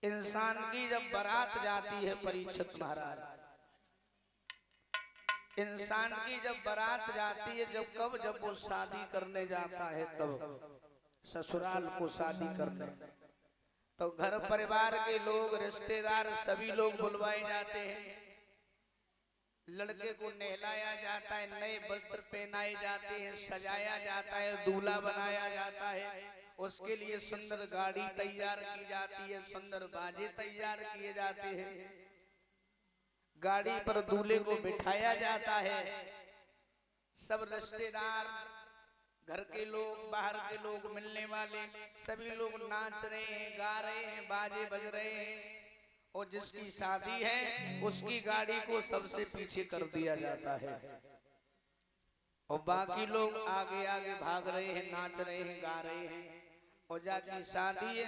इंसान की जब बारात जाती है परीक्षित महाराज, इंसान की जब बारात जाती है जब वो शादी करने जाता है तब ससुराल को शादी करने, तो घर परिवार के लोग रिश्तेदार सभी लोग बुलवाए जाते हैं। लड़के को नहलाया जाता है, नए वस्त्र पहनाए जाते हैं, सजाया जाता है, दूल्हा बनाया जाता है, उसके लिए सुंदर गाड़ी तैयार की जाती है, सुंदर बाजे तैयार किए जाते हैं, गाड़ी पर दूल्हे को बिठाया जाता है। सब रिश्तेदार, घर के लोग, बाहर के लोग, मिलने वाले सभी लोग नाच रहे हैं, गा रहे हैं, बाजे बज रहे हैं, और जिसकी शादी है उसकी गाड़ी को सबसे पीछे कर दिया जाता है और बाकी लोग आगे आगे भाग रहे हैं, नाच रहे हैं, गा रहे हैं, और जाकी शादी है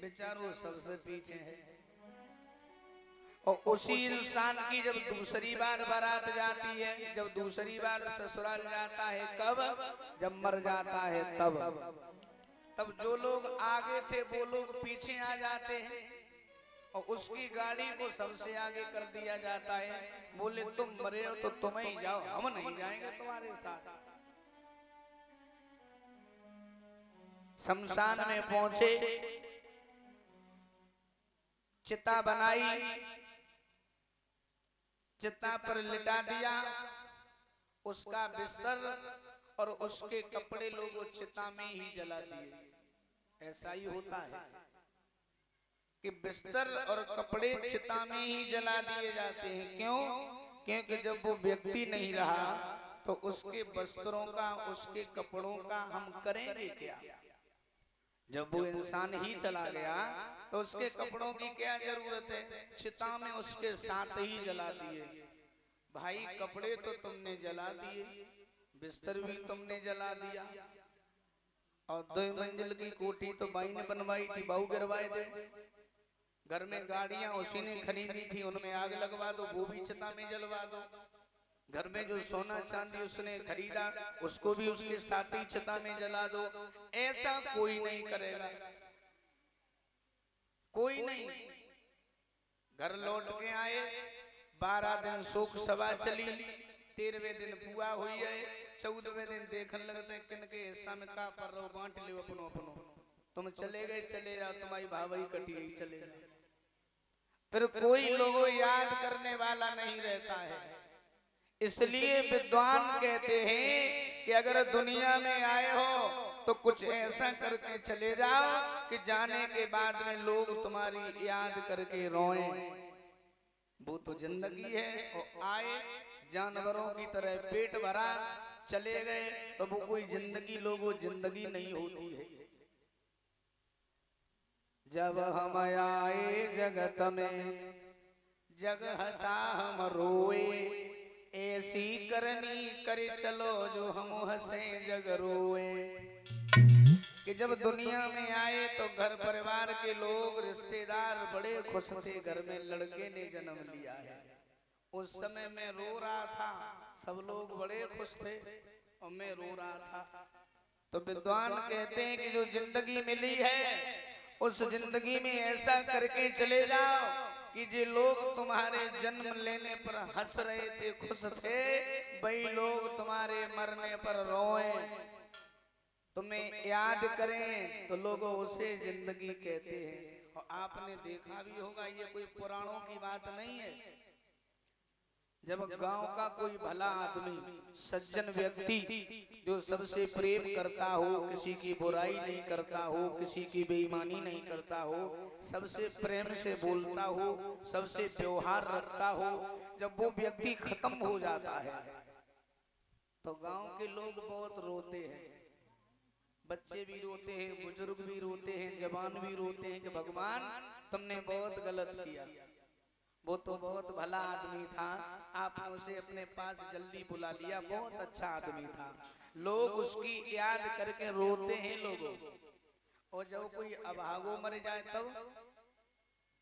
बेचारों सबसे पीछे है। और उसी इंसान की जब दूसरी बार बारात जाती है, जब दूसरी बार ससुराल जाता है, कब? जब मर जाता है तब जो लोग आगे थे वो लोग पीछे आ जाते हैं और उसकी गाड़ी को सबसे आगे कर दिया जाता है। बोले तुम मरे हो तो तुम ही जाओ, हम नहीं जाएंगे तुम्हारे साथ। शमशान में पहुंचे, चिता बनाई, चिता पर लिटा दिया, उसका बिस्तर और उसके कपड़े लोग चिता में ही जला दिए। ऐसा ही होता है कि बिस्तर और कपड़े चिता में ही जला दिए जाते हैं। क्यों? क्योंकि जब वो व्यक्ति नहीं रहा तो उसके वस्त्रों का, उसके कपड़ों का हम करेंगे क्या? जब वो इंसान ही चला गया तो उसके कपड़ों की क्या जरूरत है? चिता में उसके साथ ही जला दिए। भाई कपड़े तो तुमने जला दिए, बिस्तर भी तुमने जला दिया, और 2 मंजिल की कोठी तो बाई ने बनवाई थी, बाऊ गिरवाए दे। घर में गाड़ियां उसी ने खरीदी थी, उनमें आग लगवा दो, वो भी चिता में जलवा दो। घर में जो सोना चांदी उसने खरीदा उसको भी उसके साथ ही चिता में जला दो। ऐसा कोई नहीं करेगा, कोई नहीं। घर लौट के आए, 12 दिन शोक सभा चली, 13वें दिन बुआ हुई है, 14वें दिन देखने लगते किनके हिस्सा में का पर रहो, बांट लो अपनो अपनो। तुम चले गए चले जाओ, तुम्हारी भावई कटी गई चले जाओ। फिर कोई लोगों याद करने वाला नहीं रहता है। इसलिए विद्वान कहते हैं कि अगर दुनिया में आए हो तो कुछ ऐसा करके चले जाओ कि जाने के बाद में लोग तुम्हारी याद करके रोएं। वो तो जिंदगी है। और आए जानवरों की तरह पेट भरा चले गए तो वो कोई जिंदगी, लोगों जिंदगी नहीं होती है। जब हम आए जगत में जग हंसा हम रोए, ऐसी करनी करे चलो जो हम हंसे जग रोए। कि जब दुनिया में आए तो घर परिवार के लोग, रिश्तेदार बड़े खुश थे, घर में लड़के ने जन्म लिया है। उस समय मैं रो रहा था, सब लोग बड़े खुश थे और मैं रो रहा था। तो विद्वान कहते हैं कि जो जिंदगी मिली है उस जिंदगी में ऐसा करके चले जाओ कि जो लोग तुम्हारे जन्म लेने पर हंस रहे थे, खुश थे, वही लोग तुम्हारे मरने पर रोएं, तुम्हें याद करें, तो लोग उसे जिंदगी कहते हैं। और आपने देखा भी होगा, ये कोई पुराणों की बात नहीं है। जब गांव का कोई भला आदमी, सज्जन व्यक्ति जो सबसे प्रेम करता हो, किसी की बुराई नहीं करता हो, किसी की बेईमानी नहीं करता हो, सबसे प्रेम से बोलता हो, सबसे व्यवहार रखता हो, जब वो व्यक्ति खत्म हो जाता है तो गांव के लोग बहुत रोते हैं। बच्चे भी रोते हैं, बुजुर्ग भी रोते हैं, जवान भी रोते हैं कि भगवान तुमने बहुत गलत किया। वो तो बहुत भला आदमी था, आपने उसे अपने पास जल्दी बुला लिया, बहुत अच्छा आदमी था। लोग उसकी याद करके रोते हैं लोगों। और जब कोई अभागो मर जाए तब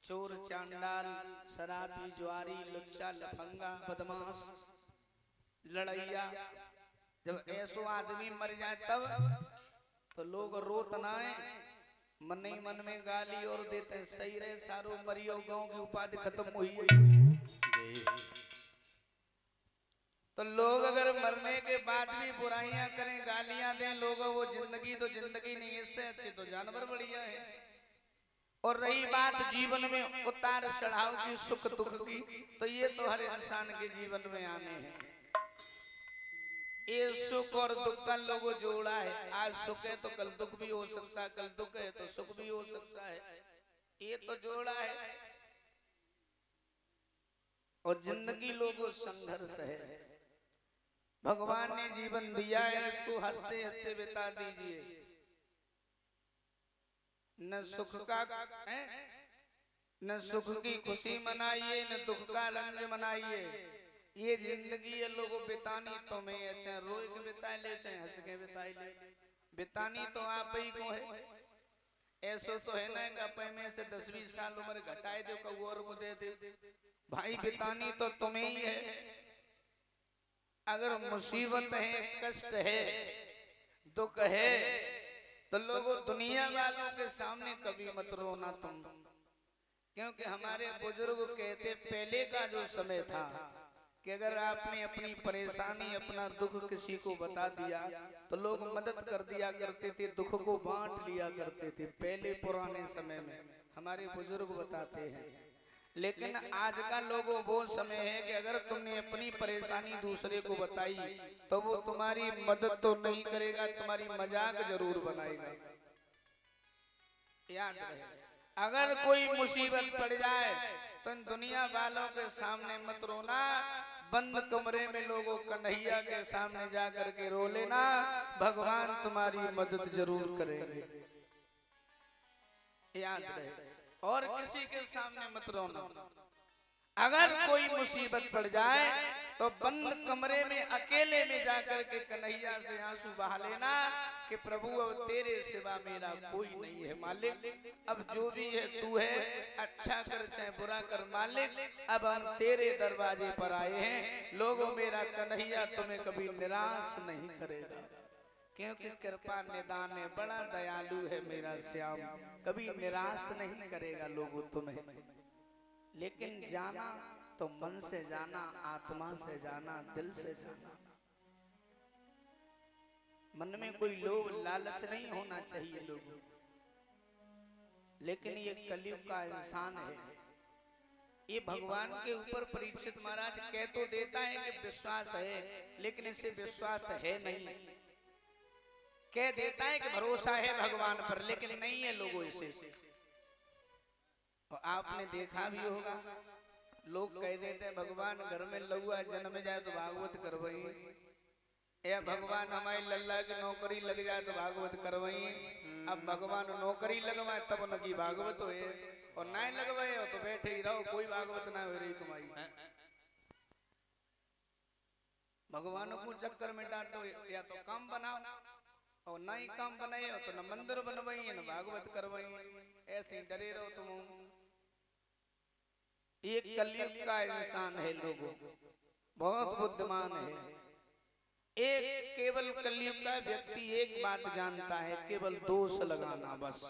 चोर, चांडाल, शराबी, जुआरी, लुच्चा, लफंगा, बदमाश, लड़ैया, जब ऐसो आदमी मर जाए तब तो लोग रोत ना है, मन ही मन में गाली और देते हैं, सही रहे सारो मरियो गांव की उपाधि खत्म हुई है। तो लोग अगर मरने के बाद भी बुराइयां करें, गालियां दें लोगों, वो जिंदगी तो जिंदगी नहीं है, इससे अच्छे तो जानवर बढ़िया है। और रही बात जीवन में उतार चढ़ाव की, सुख दुख की, तो ये तो हर इंसान के जीवन में आने हैं। ये सुख और दुख का लोगों जोड़ा है। आज सुख है तो कल दुख भी हो सकता है, कल दुख है तो सुख भी हो सकता है, ये तो जोड़ा है। और जिंदगी लोगों संघर्ष है। भगवान ने जीवन दिया है, इसको हंसते हंसते बिता दीजिए। न सुख का है, न सुख की खुशी मनाइए, न दुख का रंज मनाइए। ये जिंदगी है लोगों बितानी तुम्हें, चाहे रोए के बिता ले चाहे हंस के बिता ले, बितानी तो आप ही को है। ऐसो तो है ना कि अपने में से 10-20 साल उम्र घटाए दो कब और को दे दे, भाई बितानी तो तुम्हें ही है। अगर मुसीबत है, कष्ट है, दुख है, तो लोगों दुनिया वालों के सामने कभी मत रोना तुम, क्योंकि हमारे बुजुर्ग कहते पहले का जो समय था कि अगर आपने अपनी परेशानी, अपना दुख किसी को बता दिया तो लोग मदद कर दिया करते थे, दुख को बांट लिया करते थे पहले पुराने समय में, हमारे बुजुर्ग बताते हैं। लेकिन आज का लोगों वो समय है कि अगर तुमने अपनी परेशानी दूसरे को बताई तो वो तुम्हारी मदद तो नहीं करेगा, तुम्हारी मजाक जरूर बनाएगा। याद रहे, अगर कोई मुसीबत पड़ जाए तो दुनिया वालों के सामने मत रोना, बंद कमरे में लोगों कन्हैया के सामने जाकर के रो लेना, भगवान तुम्हारी मदद जरूर करेंगे। याद रहे, और किसी के सामने मत रोना। अगर कोई मुसीबत पड़ जाए तो बंद कमरे में अकेले में जाकर के कन्हैया से आंसू बहा लेना कि प्रभु अब तेरे सिवा मेरा कोई नहीं है मालिक, अब जो भी है तू है, अच्छा कर चाहे बुरा कर मालिक, अब हम तेरे दरवाजे पर आए हैं। लोगों मेरा कन्हैया तुम्हें कभी निराश नहीं करेगा, क्योंकि कृपा निदान है, बड़ा दयालु है मेरा श्याम, कभी निराश नहीं करेगा लोगों तुम्हें। लेकिन जाना तो मन से जाना, आत्मा से जाना, दिल से जाना। मन में कोई लोभ लालच नहीं होना चाहिए लोगों। लेकिन ये कलयुग का इंसान है, ये भगवान के ऊपर परीक्षित महाराज कह तो देता है कि विश्वास है, लेकिन इसे विश्वास है नहीं। कह देता है कि भरोसा है भगवान पर, लेकिन नहीं है लोगों इसे। और आपने देखा भी होगा, लोग कह देते हैं भगवान घर में लहुआ जन्म जाए तो भागवत करवाई, या भगवान हमारी लल्ला की नौकरी लग जाए तो भागवत करवाई। अब भगवान नौकरी लगवाए तब उनकी भागवत हो, और ना लगवाए हो तो बैठे ही रहो, कोई भागवत ना हो रही तुम्हारी। भगवान को चक्कर में डांटो, या तो काम बनाओ, और ना ही काम बनाए हो तो न मंदिर बनवाई न भागवत करवाई, ऐसे ही डरे रहो तुम। ये कलयुग का इंसान है लोगों, बहुत बुद्धिमान है। एक केवल कलयुग का व्यक्ति एक बात जानता है, केवल दोष लगाना बस,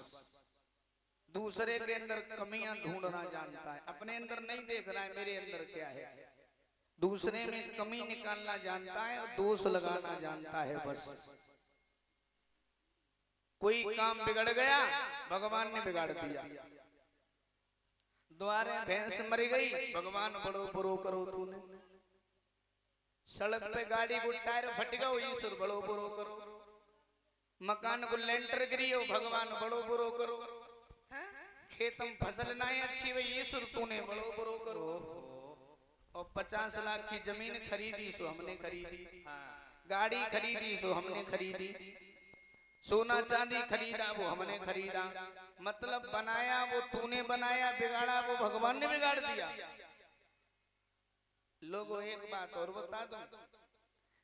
दूसरे के अंदर कमियां ढूंढना जानता है। अपने अंदर नहीं देख रहा है मेरे अंदर क्या है, दूसरे में कमी निकालना जानता है और दोष लगाना जानता है बस। कोई काम बिगड़ गया, भगवान ने बिगाड़ दिया। द्वारे भैंस मर गई, भगवान बड़ो बुरो करो तूने। सड़क पे गाड़ी को टायर फट गया, ईश्वर बड़ो बुरो करो। मकान को लेंटर गिरी हो, भगवान बड़ो बुरो करो। खेत में फसल ना अच्छी हुई, ईश्वर तूने बड़ो बुरो करो। और 50 लाख की जमीन खरीदी सो हमने खरीदी, गाड़ी खरीदी सो हमने खरीदी, सोना चांदी खरीदा वो हमने खरीदा। मतलब बनाया वो तूने बनाया, बिगाड़ा वो भगवान ने बिगाड़ दिया। लोगों एक बात और बता दूं,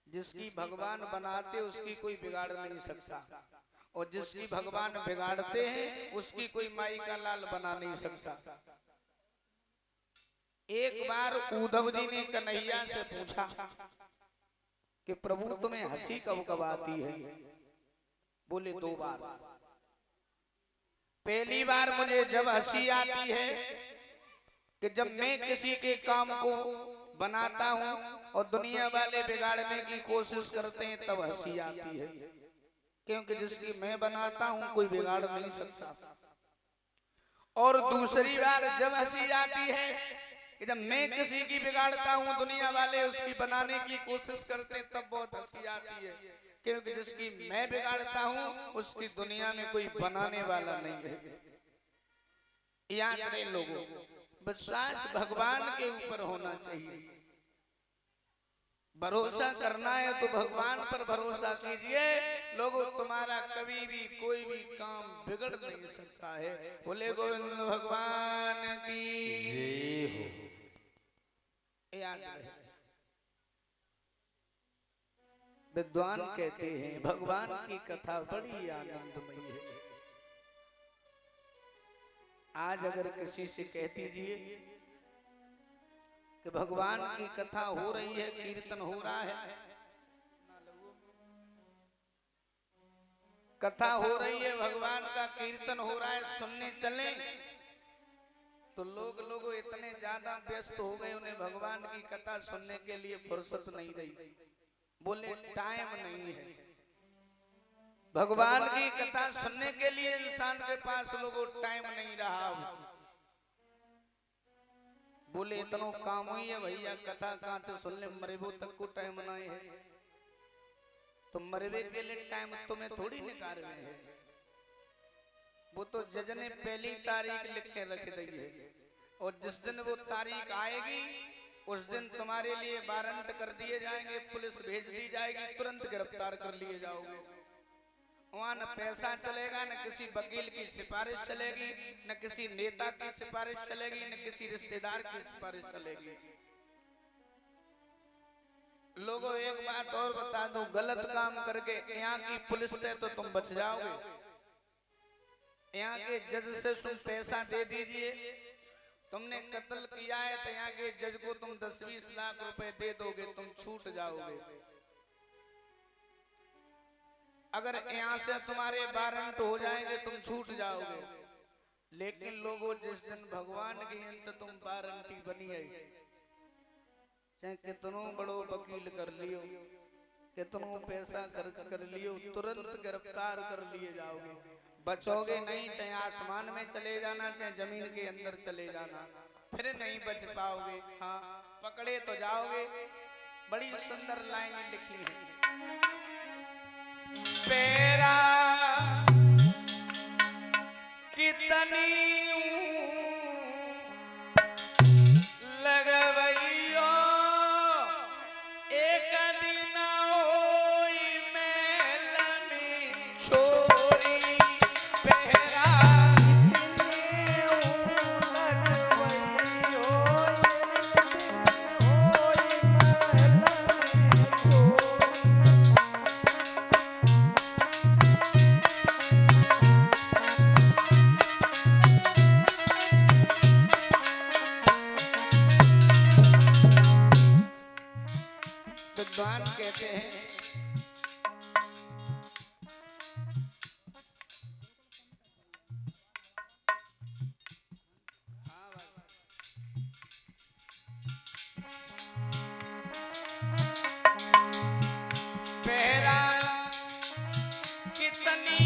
जिसकी भगवान बनाते उसकी कोई बिगाड़ नहीं सकता, और जिसकी भगवान बिगाड़ते हैं उसकी कोई माई का लाल बना नहीं सकता। एक बार उद्धव जी ने कन्हैया से पूछा कि प्रभु तुम्हें हंसी कब कब आती है? बोले 2 बार। पहली बार मुझे जब हंसी आती है कि जब मैं किसी के काम को बनाता हूँ और दुनिया वाले बिगाड़ने की कोशिश करते हैं, तब हंसी आती है, क्योंकि जिसकी मैं बनाता हूँ कोई बिगाड़ नहीं सकता। और दूसरी बार जब हंसी आती है कि जब मैं किसी की बिगाड़ता हूँ, दुनिया वाले उसकी बनाने की कोशिश करते हैं, तब बहुत हंसी आती है, क्योंकि जिसकी मैं बिगाड़ता हूँ उसकी दुनिया में कोई बनाने वाला नहीं है। याद रहे लोगों, विश्वास भगवान के ऊपर होना चाहिए। भरोसा करना है तो भगवान पर भरोसा कीजिए। लोगों, तुम्हारा कभी भी कोई भी काम बिगड़ नहीं सकता है। बोले गोविंद भगवान की जय हो। याद रहे, विद्वान कहते हैं भगवान की कथा बड़ी आनंदमयी है। आज अगर किसी से कह दीजिए कि भगवान की कथा हो रही है, कीर्तन हो रहा है, कथा हो रही है, भगवान का कीर्तन हो रहा है, सुनने चले, तो लोग इतने ज्यादा व्यस्त हो गए, उन्हें भगवान की कथा सुनने के लिए फुर्सत नहीं रही। बोले टाइम नहीं है। भगवान की कथा सुनने के लिए इंसान के पास लोगों टाइम नहीं रहा। बोले इतना काम हुई है भैया, कथा कहाँ से सुन ले, मरेबो तक को टाइम नहीं है। तो मरवे के लिए टाइम तुम्हें थोड़ी निकाल रहे हैं, वो तो जज ने पहली तारीख लिख के रख दी है, और जिस दिन वो तारीख आएगी उस दिन तुम्हारे लिए वारंट कर दिए जाएंगे, पुलिस भेज दी जाएगी, तुरंत गिरफ्तार कर लिए जाओगे। वहाँ न पैसा चलेगा, न किसी वकील की सिफारिश चलेगी, न किसी नेता की सिफारिश चलेगी, न किसी रिश्तेदार की सिफारिश चलेगी। लोगों, एक बात और बता दो, गलत काम करके यहाँ की पुलिस से तो तुम बच जाओगे। यहाँ के जज से तुम पैसा दे दीजिए, तुमने कत्ल किया है तो यहाँ के जज को तुम 10-20 लाख रुपए दे दोगे, तुम छूट जाओगे। अगर यहाँ से तुम्हारे वारंट हो जाएंगे तुम छूट जाओगे। लेकिन लोगों, जिस दिन भगवान की अंत तुम वारंटी बनी है, चाहे कितनों बड़ो वकील कर लियो, कितनों पैसा खर्च कर लियो, तुरंत गिरफ्तार कर लिए जाओगे, बचोगे नहीं। चाहे आसमान में चले जाना, चाहे जमीन के अंदर चले जाना, फिर नहीं बच पाओगे। हाँ, पकड़े तो जाओगे। बड़ी सुंदर लाइन लिखी है, पेरा कितनी लगवैयो एक दिन होई महल में छोरी, पेरा विद्वान कहते हैं पहरा कितनी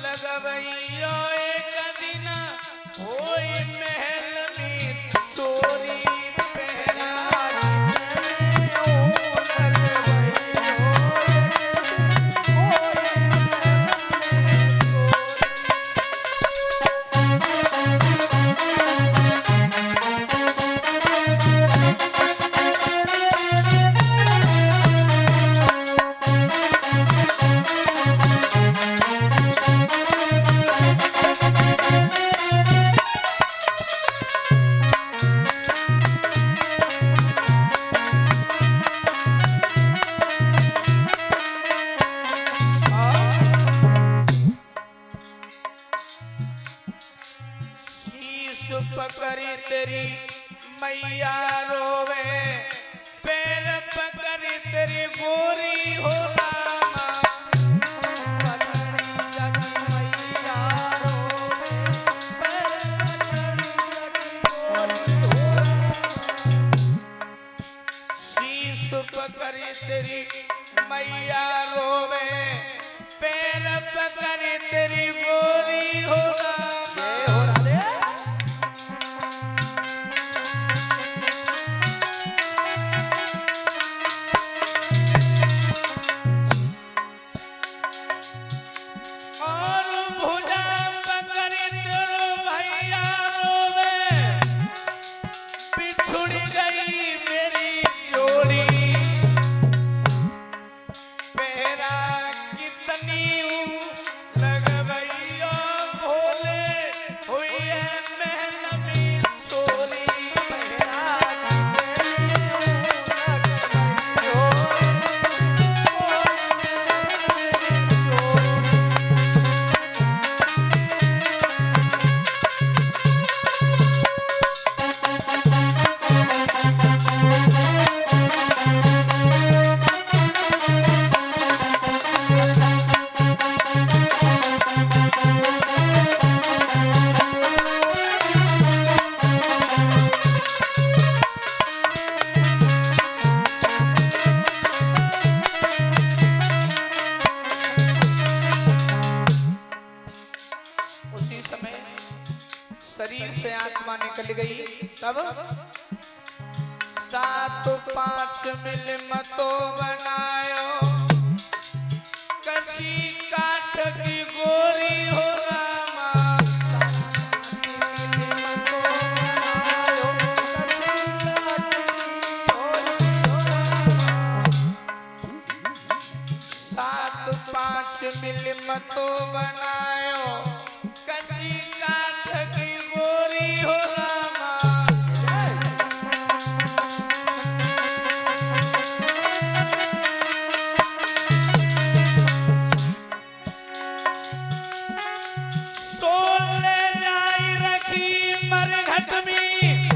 लगवैयो एक दिन होई महल में चोरी, पकड़ी तेरी मैया रोवे, पैर पकड़ी तेरी गोरी हो लामा, पकड़ी जगी मैया रोवे। तेरी मैया रोवे, पैर पकड़ तेरी गोरी हो राधे। और भुजा पकड़ तेरो भैया रोवे, बिछुड़ गई मेरी जोड़ी, पहरा कितनी लगवैया भोले हुई है महल में चोरी, पहरा उसी समय शरीर से आत्मा निकल गई। तब 7-5 मिल मतो बनायो, कसी काठ की गोरी हो रामा, 7-5 मिल मतो बनायो, कसी काठ की गोरी हो रामा, सोले जाई रखी मरघट में,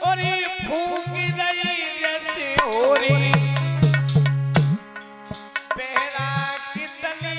और ये फूंक गई जैसे होरी, पहरा कितनी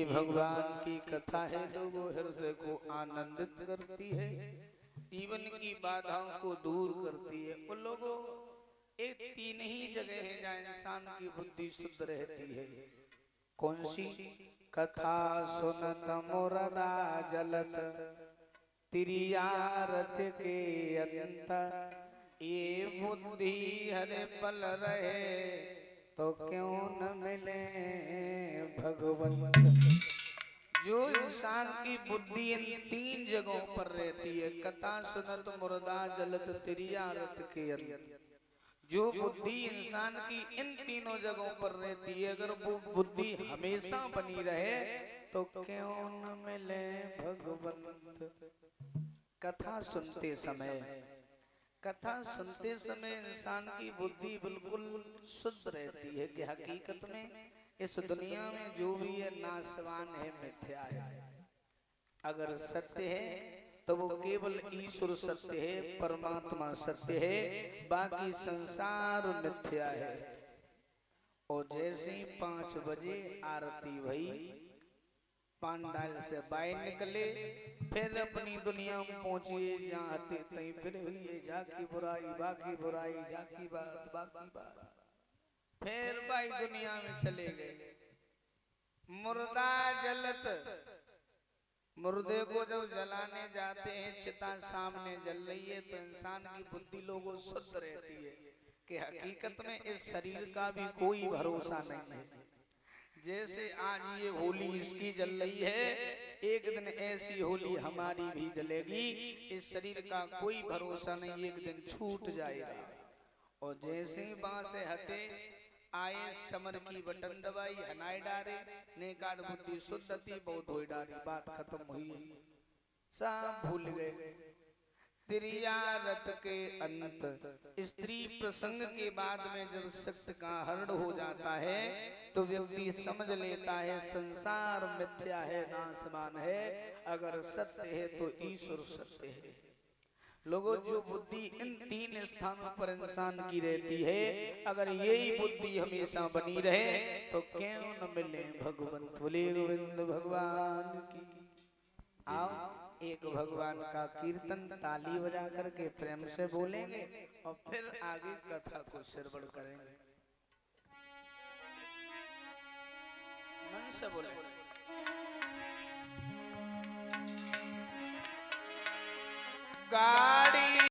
भगवान की कथा है लोगों हृदय को आनंदित करती है, जीवन की बाधाओं को दूर करती है। उन लोगों एक 3 ही जगह है जहाँ इंसान की बुद्धि शुद्ध रहती है। कौन सी? कथा सुनत मुरदा जलत तिरियारत के अंत, ये बुद्धि हरे पल रहे तो क्यों न मिले भगवंत। जो इंसान की बुद्धि इन 3 जगहों पर रहती है, कथा सुनत मुरदा जलत तिरियारत के अंत, जो बुद्धि इंसान की इन तीनों जगहों पर रहती है, अगर वो बुद्धि हमेशा बनी रहे तो क्यों न मिले भगवंत। कथा सुनते समय इंसान की बुद्धि बिल्कुल शुद्ध रहती है कि हकीकत में इस दुनिया में जो भी है नाशवान है, मिथ्या है। अगर सत्य है तो वो केवल ईश्वर सत्य है, परमात्मा सत्य है, बाकी संसार मिथ्या है। और जैसे 5 बजे आरती भई, पांडाल से बाहर निकले, फिर अपनी दुनिया में पहुंचिए जहाँ थे तहीं फिर हुई जाकी बुराई बाकी बुराई जाकी बात बाकी बात, फिर भाई दुनिया में चले गए। मुर्दा जलत, मुर्दे को जब जलाने जाते हैं, चिता सामने जल रही है तो इंसान की बुद्धि लोगों शुद्ध रहती है कि हकीकत में इस शरीर का भी कोई भरोसा नहीं है। जैसे आज ये होली इसकी जल रही है, एक दिन ऐसी होली हमारी भी जलेगी। इस शरीर का कोई भरोसा नहीं, एक दिन छूट जाएगा। और जैसे वहां से हटे आए, समर की बटन दबाई, हनाई डारे, नेकाद बुद्धि शुद्ध थी, बहुत धोई डारी, बात खत्म हुई, सब भूल गए। त्रियारत के अंत स्त्री प्रसंग के बाद में जब सत्य का हरण हो जाता है तो व्यक्ति समझ लेता है संसार मिथ्या है, नाशवान है, अगर सत्य है तो ईश्वर सत्य है। लोगों, जो बुद्धि इन 3 स्थानों पर इंसान की रहती है, अगर यही बुद्धि हमेशा बनी रहे तो क्यों न मिले भगवंत। बोले गोविंद भगवान की। आओ एक भगवान का कीर्तन ताली बजा करके प्रेम से बोलेंगे और फिर आगे कथा को श्रवण करेंगे। मन से बोले। गा